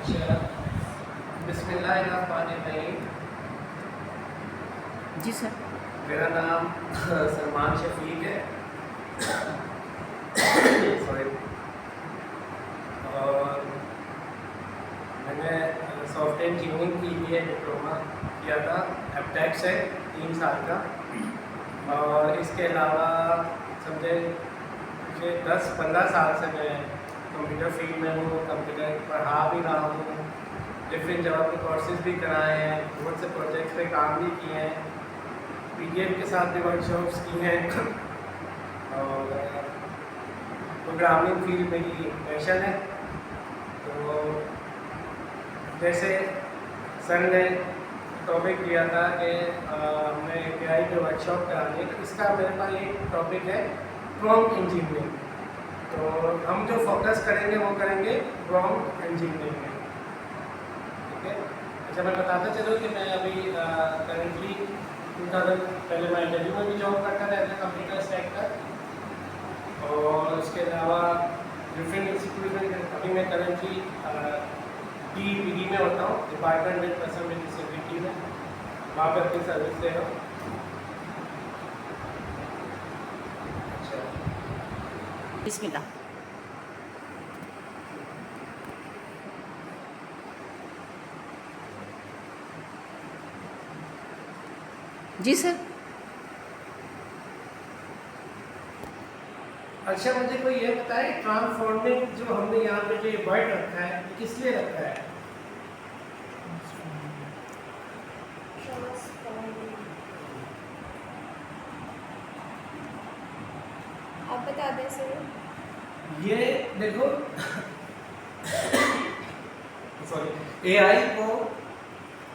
अच्छा, बिस्मिल्लाहिर्रहमानिर्रहीम। जी सर। मेरा नाम सलमान शफीक है। सॉरी। और मैंने सॉफ्टवेयर इंजीनियरिंग के लिए डिप्लोमा किया था एपटेक से 3 साल का। और इसके अलावा समझे मुझे 10-15 साल से मैं कंप्यूटर फील्ड में हूँ, कंप्यूटर पढ़ा भी रहा हूँ, डिफरेंट जगह पे कोर्सेज भी कराए हैं, बहुत से प्रोजेक्ट्स पे काम भी किए हैं, पीडीएफ के साथ भी वर्कशॉप्स की हैं। और प्रोग्रामिंग फील्ड में ही पैशन है। तो जैसे सर ने टॉपिक दिया था कि हमने एपीआई पे वर्कशॉप करानी है, तो इसका मेरे पास एक टॉपिक है प्रॉम्प्ट इंजीनियरिंग। तो हम जो फोकस करेंगे वो करेंगे प्रॉम्प्ट इंजीनियरिंग में। ठीक है। अच्छा, मैं बताता चलूँ कि मैं अभी करेंटली 2000 पहले मैं दिल्ली में भी जॉब करता था एज ए कंप्यूटर स्टैक का। और उसके अलावा डिफरेंट इंस्टीट्यूट में अभी मैं करेंटली DPD में होता हूँ, department with person with disability में, वहाँ पर अपनी सर्विस दे रहा हूँ। अच्छा, बिस्मिल्लाह। जी सर। अच्छा, मुझे कोई ये बताए ट्रांसफॉर्मिंग जो हमने यहाँ पे जो ये वर्ड रखा है ये किस लिए रखा है? आप बता दें सर। ये देखो सॉरी, एआई को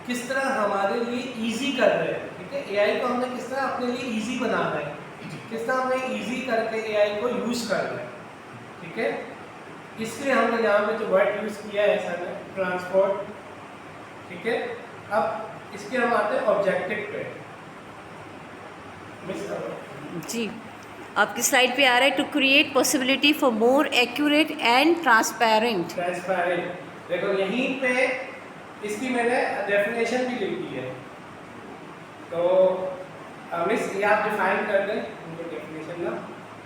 किस तरह हमारे लिए इजी कर रहे हैं। ठीक है, एआई को हमने किस तरह अपने लिए इजी बना रहे हैं, किस तरह हमने इजी करके एआई को यूज कर रहे हैं। ठीक है, इसलिए हमने यहाँ पे जो वर्ड यूज किया है सर ने, ट्रांसपोर्ट। ठीक है, अब इसके हम आते हैं ऑब्जेक्टिव पे। मिस करो जी, आपकी स्लाइड पे आ रहा है to create possibility for more accurate and transparent. Transparent. देखो यहीं पे इसकी मैंने डेफिनेशन भी लिख दी है। तो मिस ये आप डिफाइन कर दें उनको डेफिनेशन ना,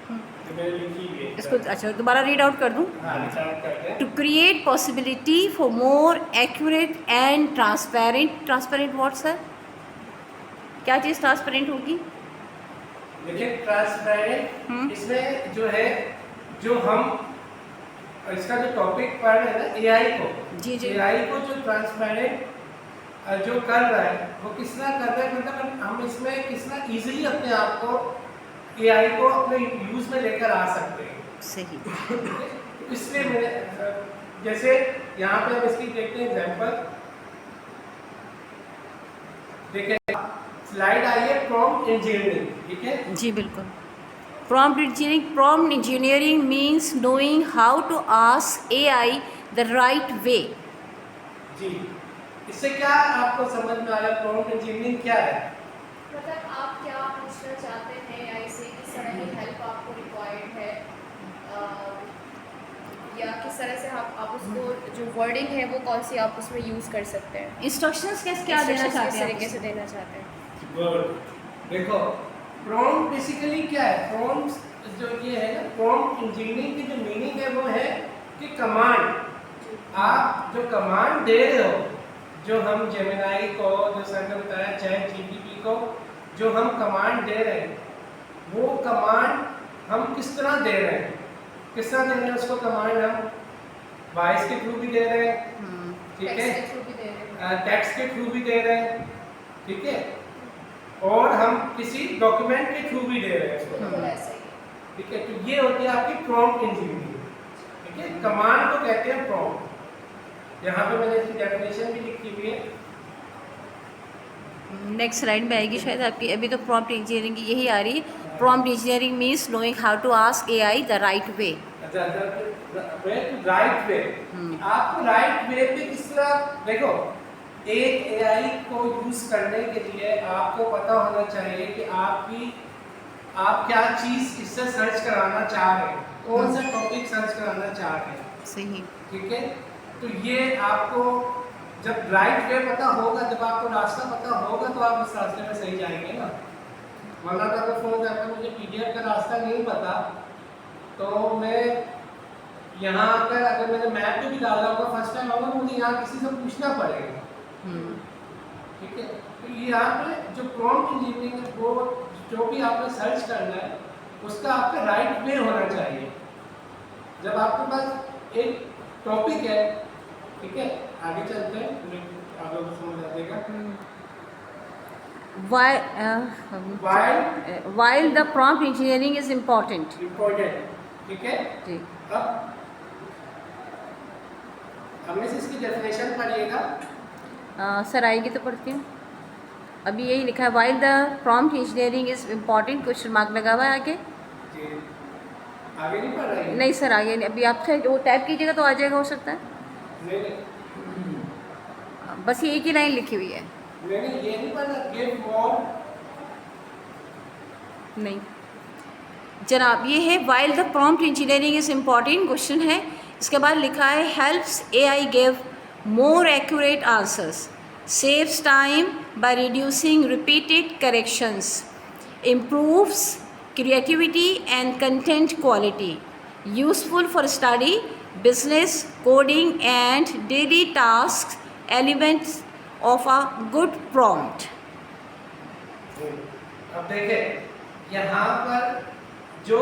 जो मैंने लिखी हुई है इसको अच्छा दोबारा रीड आउट कर दूं। हाँ, डिफाइन करते हैं। To create possibility for more accurate and transparent. Transparent what sir? क्या चीज़ ट्रांसपेरेंट होगी? देखिए ट्रांसपेरेंट इसमें जो है, जो हम इसका जो टॉपिक पढ़ रहे हैं ना एआई को, जी जी। एआई को जो ट्रांसपेरेंट जो कर रहा है वो किस तरह कर रहा है, मतलब हम इसमें किस तरह इजीली अपने आप को एआई को अपने यूज में लेकर आ सकते हैं। सही। तो इसलिए मैंने जैसे यहाँ पे हम इसकी देखते हैं एग्जांपल। देखिए स्लाइड आई है प्रॉम्प्ट इंजीनियरिंग। ठीक है जी बिल्कुल। Prompt engineering. Prompt engineering means knowing how to ask AI the right way. जी, इससे क्या आपको समझ में आया प्रॉम्प्ट इंजीनियरिंग क्या है? मतलब आप क्या पूछना चाहते हैं या इसे किस तरह की हेल्प आपको रिक्वायर्ड है, या किस तरह से आप उसको जो वर्डिंग है वो कौन सी आप उसमें यूज़ कर सकते हैं, Instructions क्या देना Instructions चाहते किस हैं तरीके आप? से देना चाहते हैं। गुड। देखो प्रॉम्प्ट बेसिकली क्या है? प्रॉम्प्ट जो ये है ना, प्रॉम्प्ट इंजीनियरिंग की जो मीनिंग है वो है कि कमांड, आप जो कमांड दे रहे हो, जो हम जेमिनाई को, जो सर ने बताया चैट जीपीटी को, जो हम कमांड दे रहे हैं वो कमांड हम किस तरह दे रहे हैं, किस तरह दे रहे हैं उसको कमांड हम वॉइस के थ्रू भी दे रहे हैं। ठीक है, टेक्स्ट के थ्रू भी दे रहे हैं। टेक्स्ट के थ्रू भी दे रहे हैं। ठीक है, और हम किसी डॉक्यूमेंट के थ्रू भी दे रहे हैं उसको। बिल्कुल ऐसा ही है। ठीक है, तो ये होती है आपकी प्रॉम्प्ट इंजीनियरिंग। ठीक है, कमांड को कहते हैं प्रॉम्प्ट। यहाँ पे मैंने इसकी डेफिनेशन भी लिखी हुई है। नेक्स्ट स्लाइड में आएगी शायद आपकी। अभी तो प्रॉम्प्ट इंजीनियरिंग की यही आ रही है। Prompt engineering means knowing how to ask AI the right way. Right way, आपको राइट वे पे किस तरह, देखो एक एआई को यूज करने के लिए आपको पता होना चाहिए कि आप क्या चीज इससे सर्च कराना चाह रहे हैं, कौन सा टॉपिक सर्च कराना चाह रहे हैं। सही। ठीक है, तो ये आपको जब राइट वे पता होगा, जब आपको रास्ता पता होगा तो आप उस रास्ते में सही जाएंगे ना। वरना तो अगर फॉर एग्जाम्पल मुझे पीडीएफ का रास्ता नहीं पता तो मैं यहाँ आकर अगर मैंने मैप पे भी डाला होगा फर्स्ट टाइम होगा तो मुझे यहाँ किसी से पूछना पड़ेगा। ठीक है, तो ये यहाँ पे जो प्रॉम्प्ट इंजीनियरिंग है वो जो भी आपने सर्च करना है उसका आपका राइट वे होना चाहिए। जब आपके पास एक टॉपिक है, ठीक है, आगे चलते हैं, आप लोगों को समझ आ जाएगा। While the prompt engineering is important. ठीक है, ठीक। अब हमने से इसकी डेफिनेशन पढ़िएगा। सर आएगी तो पढ़ती हूँ। अभी यही लिखा है while the prompt engineering is important, question mark लगा हुआ है आगे। जी, आगे नहीं पढ़ रही है? नहीं सर आगे नहीं, अभी आप वो टाइप कीजिएगा तो आ जाएगा, हो सकता है। नहीं, बस ये एक ही लाइन लिखी हुई है। नहीं, ये नहीं पढ़ना, give more। नहीं जनाब, ये है while the prompt engineering is important, question है। इसके बाद लिखा है helps AI give more accurate answers, saves time by reducing repeated corrections, improves creativity and content quality, useful for study, business, coding and daily tasks, elements of a good prompt। अब देखें यहाँ पर जो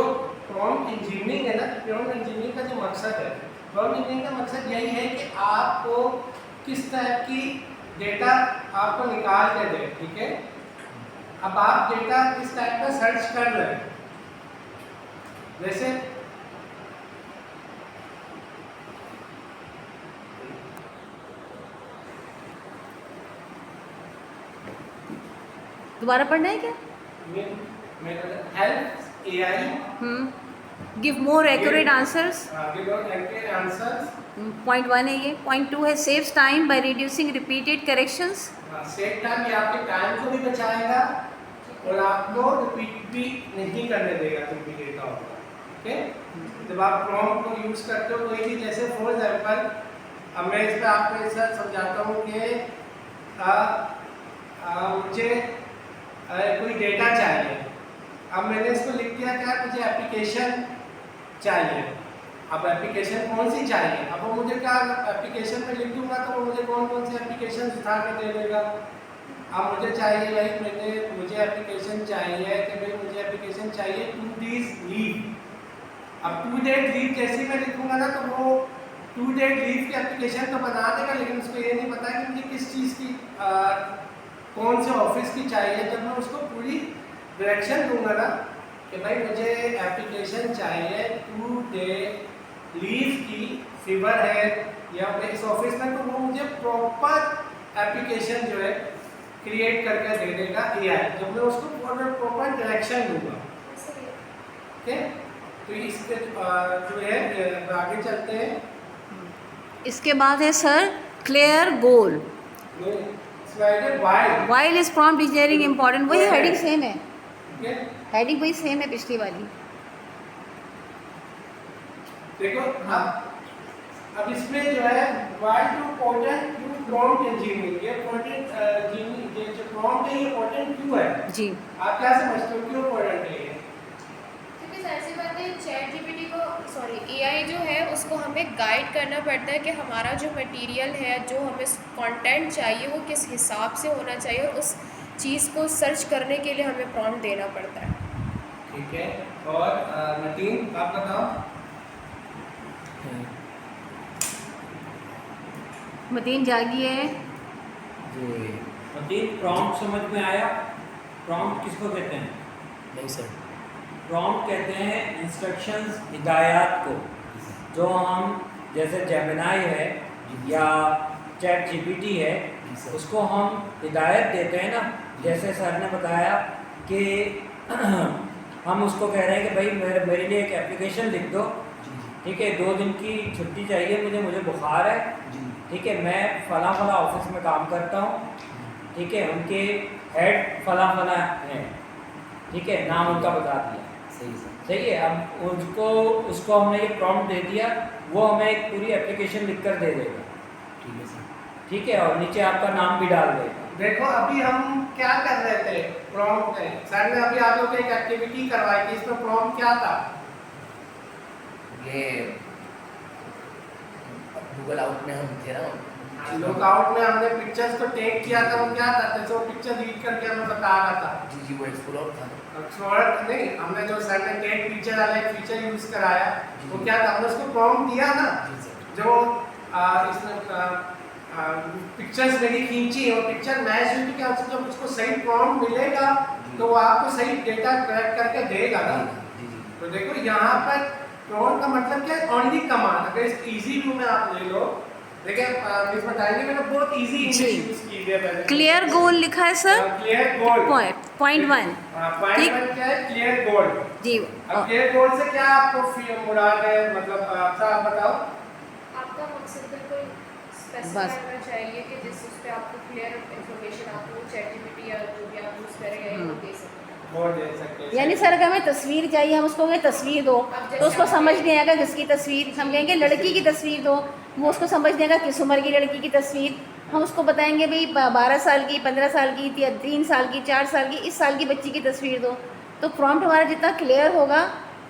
प्रॉम्प्ट इंजीनियरिंग है ना, prompt engineering का जो मकसद है, प्रॉम्प्ट इंजीनियरिंग का मकसद यही है कि आपको किस टाइप की डेटा आपको निकाल के दे। ठीक है, अब आप डेटा किस टाइप का सर्च कर रहे हैं, जैसे दोबारा पढ़ना है क्या? Help AI give more accurate answers. Give more accurate answers. Point 1 है ये। पॉइंट 2 है saves time by reducing repeated corrections. Save time, ये आपके टाइम को भी बचाएगा और आपको रिपीट भी नहीं करने देगा जो भी डेटा होगा। ठीक है, जब आप प्रॉम्प्ट को यूज करते हो कोई भी, जैसे फॉर एग्जांपल अब मैं इस पर आपको ऐसा समझाता हूँ कि मुझे कोई डेटा चाहिए। अब मैंने इसको लिख दिया क्या, मुझे एप्लीकेशन चाहिए। अब एप्लीकेशन कौन सी चाहिए, अब वो मुझे क्या एप्लीकेशन में लिख दूंगा तो वो मुझे कौन कौन सी एप्लीकेशन उठा के दे देगा। अब मुझे चाहिए भाई, मुझे एप्लीकेशन चाहिए कि भाई मुझे एप्लीकेशन चाहिए 2 days लीव। अब 2 days लीव जैसे मैं लिखूंगा ना तो वो 2 days लीव की एप्लीकेशन तो बना देगा, लेकिन उसको ये नहीं पता कि मुझे किस चीज़ की कौन से ऑफिस की चाहिए। जब मैं उसको पूरी डायरेक्शन दूंगा ना कि भाई मुझे एप्लीकेशन चाहिए 2 day लीव की, फीवर है या इस ऑफिस में, तो वो मुझे प्रॉपर एप्लीकेशन जो है क्रिएट करके दे देगा एआई, जब मैं उसको प्रॉपर डायरेक्शन दूंगा। ठीक है, तो इसके जो है आगे चलते हैं। इसके बाद है sir clear goal. While is prompt engineering important, वही हेडिंग सेम है, हेडिंग वही सेम है पिछली वाली। देखो अब इसमें जो है why to important to prompt engineering, ये प्रॉम्प्ट ये जो प्रॉम्प्ट है ये इम्पोर्टेंट क्यों है जी? आप क्या समझते हो क्यों इम्पोर्टेंट है ये? क्योंकि ऐसी बात है, चैट जीपीटी को एआई जो है उसको हमें गाइड करना पड़ता है कि हमारा जो मटेरियल है, जो हमें कंटेंट चाहिए वो किस हिसाब से होना चाहिए, और उस चीज़ को सर्च करने के लिए हमें प्रॉम्प्ट देना पड़ता है। ठीक है, और नतीन आप बताओ। मतीन जागी है जी। मतीन प्रॉम्प्ट समझ में आया? प्रॉम्प्ट किसको कहते हैं? नहीं सर। प्रॉम्प्ट कहते हैं इंस्ट्रक्शंस, हिदायत को, जो हम जैसे जेमिनाई है या चैट जीपीटी है उसको हम हिदायत देते हैं ना। जैसे सर ने बताया कि हम उसको कह रहे हैं कि भाई मेरे लिए एक एप्लीकेशन लिख दो। ठीक है, 2 दिन की छुट्टी चाहिए मुझे बुखार है। ठीक है, मैं फला ऑफिस में काम करता हूँ। ठीक है, उनके हेड फला है। ठीक है, नाम उनका बता दिया। सही है, अब उसको हमने ये प्रॉम्प्ट दे दिया, वो हमें एक पूरी एप्लीकेशन लिख कर दे देगा। ठीक है सर, ठीक है, और नीचे आपका नाम भी डाल दें। देखो अभी हम क्या कर रहे थे प्रॉम्प्ट में, सर ने अभी आप लोग को एक एक्टिविटी करवाई थी, इसमें प्रॉम्प्ट क्या था? ये गूगल आउट में हम थे ना, लुकआउट में हमने पिक्चर्स को टेक किया था, वो क्या था, जैसे वो पिक्चर रीड करके हमें बता रहा था। जी वो एक्सप्लोर था। एक्सप्लोरर नहीं, हमने जो सर ने टेक फीचर वाला एक फीचर यूज कराया, वो क्या था, हमने उसको प्रॉम्प्ट दिया ना, जी सर। जो इसमें पिक्चर्स मेरी खींची और पिक्चर मैच हुई, तो क्या जब उसको सही प्रॉम्प्ट मिलेगा तो वो आपको सही डेटा कलेक्ट करके देगा ना। जी जी तो देखो यहाँ पर प्रॉम्प्ट का मतलब क्या है, ऑनली कमांड। अगर इस इजी व्यू में आप ले लो, देखिए मिस बताएंगे, मैंने बहुत इजी इंग्लिश जी। यूज की है पहले। क्लियर गोल लिखा है सर, क्लियर गोल पॉइंट 1। पॉइंट ठीक। 1 क्या है, क्लियर गोल। जी, अब क्लियर गोल से क्या आपको मुराद है, मतलब अच्छा आप बताओ। आपका मकसद बिल्कुल स्पेसिफाई बस। होना चाहिए कि जिस उस पे आपको क्लियर इंफॉर्मेशन आपको ChatGPT या जो भी आप यूज़ करेंगे वो दे सकें। वो दे सकते हैं। यानी सर अगर हमें तस्वीर चाहिए, हम उसको कहें तस्वीर दो, तो उसको समझ नहीं आएगा किसकी तस्वीर। हम कहेंगे लड़की की तस्वीर दो, वो उसको समझ नहीं आएगा किस उम्र की लड़की की तस्वीर। हम उसको बताएंगे भाई 12 साल की, 15 साल की, 3 साल की, 4 साल की, इस साल की बच्ची की तस्वीर दो। तो प्रॉम्प्ट हमारा जितना क्लियर होगा,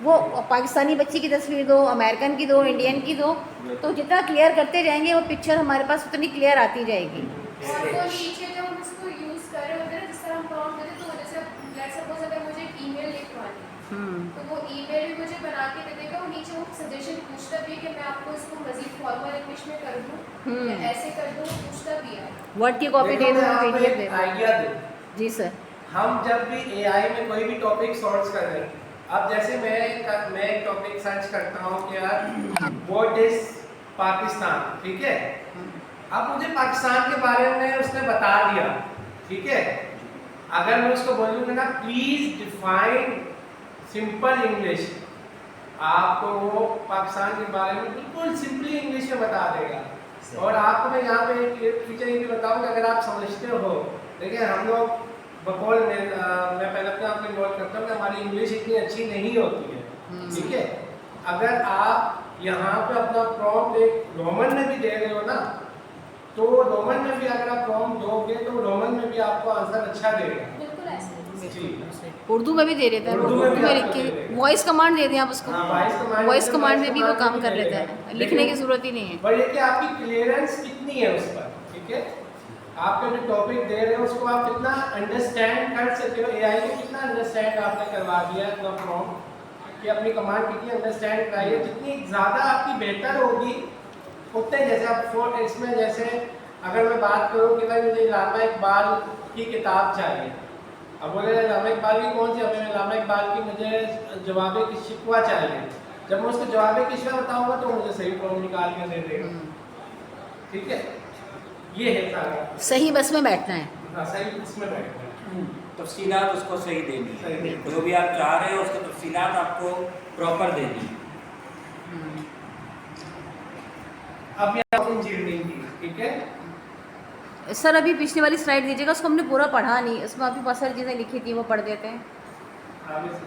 वो पाकिस्तानी बच्ची की तस्वीर दो, अमेरिकन की दो, इंडियन की दो, तो जितना क्लियर करते जाएंगे वो पिक्चर हमारे पास उतनी क्लियर आती जाएगी। और वो नीचे जब हम उसको यूज़ कर रहे होते हैं ना, जिस तरह हम प्रॉम्प्ट देते हैं, तो जैसे लेट्स सपोज अगर मुझे एक ईमेल लिखवानी है, तो वो ईमेल भी मुझे बना के दे देगा। और नीचे वो सजेशन पूछता भी है कि मैं आपको इसको मजीद फॉर्मल इंग्लिश में कर दूँ या ऐसे कर दूँ, पूछता भी है। वर्ड की कॉपी दे देखो, दो, मैं आपको PDF एक दे दो। आइडिया दूं। जी सर। हम जब भी AI में कोई भी टॉपिक सर्च कर रहे हैं, अब जैसे मैं एक टॉपिक सर्च करता हूँ कि यार व्हाट इज पाकिस्तान, ठीक है। अब मुझे पाकिस्तान के बारे में उसने बता दिया, ठीक है। अगर मैं उसको बोलूँगा ना प्लीज डिफाइन सिंपल इंग्लिश, आपको वो पाकिस्तान के बारे में बिल्कुल सिंपली इंग्लिश में बता देगा। और आपको मैं यहाँ पे एक फीचर ये भी बताऊँ कि अगर आप समझते हो, देखिए हम लोग बकौल में मैं पहले अपने आप को इन्वॉल्व करता हूँ कि हमारी इंग्लिश इतनी अच्छी नहीं होती है, ठीक है। अगर आप यहाँ पे अपना प्रॉम्प्ट एक रोमन में भी दे रहे हो ना, तो रोमन में भी अगर आप प्रॉम्प्ट दोगे तो रोमन में भी आपको आंसर अच्छा देगा। बिल्कुल ऐसे जी, उर्दू में भी दे देता है, उर्दू में उर्दू भी में आपको लिख के दे देगा। वॉइस कमांड दे दें आप उसको। हाँ, वॉइस कमांड में भी वो काम कर दे लेता देगा। है, लिखने की लेकिन ज़रूरत ही नहीं है। पर ये कि आपकी क्लियरेंस कितनी है उस पर, ठीक है। आपके जो टॉपिक दे रहे हो उसको आप कितना अंडरस्टैंड कर सकते हो, AI को कितना अंडरस्टैंड आपने करवा दिया अपना प्रॉम्प्ट कि अपनी कमांड कितनी अंडरस्टैंड कराई है। जितनी ज़्यादा आपकी बेहतर होगी उतने, जैसे आप इसमें जैसे अगर मैं बात करूँ कि भाई मुझे इलामा इकबाल की किताब चाहिए, अब बोले इलामा इकबाल की कौन सी, हमें इलामा इकबाल की मुझे जवाब शिकवा चाहिए। जब मैं उसको जवाब शिकवा बताऊंगा तो मुझे सही प्रॉम्प्ट निकाल के दे देगा, ठीक है। ये है सारा, सही बस में बैठना है। हाँ, सही इसमें बैठना है। तफसीलात उसको सही देनी सही है, देनी। जो भी आप चाह रहे हो उसकी तफसीलात आपको प्रॉपर देनी है। अब यहाँ इंजीनियरिंग की, ठीक है। सर अभी पिछली वाली स्लाइड दीजिएगा, उसको हमने पूरा पढ़ा नहीं, उसमें अभी बहुत सारी चीज़ें लिखी थी, वो पढ़ देते हैं। आगे से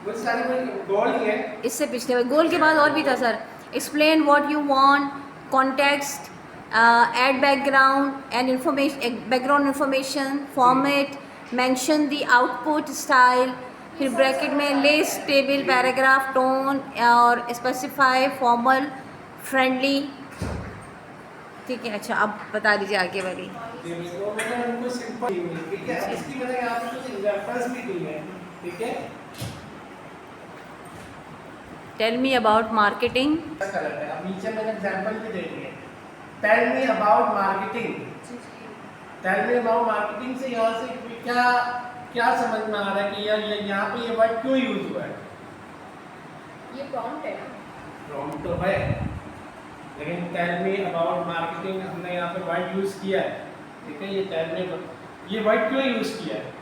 वो सारी कोई गोल ही है। इससे पिछले वाले गोल के बाद और भी था sir, explain what you want, context, add background and information, background information, format, mention the output style, फिर ब्रैकेट में लिस्ट, टेबल, पैराग्राफ, टोन और स्पेसिफाई, फॉर्मल, फ्रेंडली, ठीक है। अच्छा अब बता दीजिए आगे वाली। वो मैंने उनको सिंपल दी हुई, ठीक है। अब इसकी मैंने यहाँ पे कुछ एग्जांपल्स भी दी हैं, ठीक है। Tell me about marketing. अब नीचे मैंने एग्जांपल भी दे दिए। Tell me about marketing, tell me about marketing से यहाँ से क्या क्या समझ में आ रहा है कि यार ये यहाँ पे ये वर्ड क्यों यूज हुआ है। ये प्रॉम्प्ट है ना, प्रॉम्प्ट तो है, लेकिन टेल मी अबाउट मार्केटिंग हमने यहाँ पे वर्ड यूज किया है, ठीक है। ये टेल मी, ये वर्ड क्यों यूज किया है,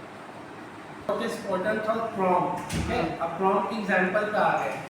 इम्पोर्टेंट था प्रॉम्प्ट, ठीक है। अब प्रॉम्प्ट की एग्जांपल पे आ गए।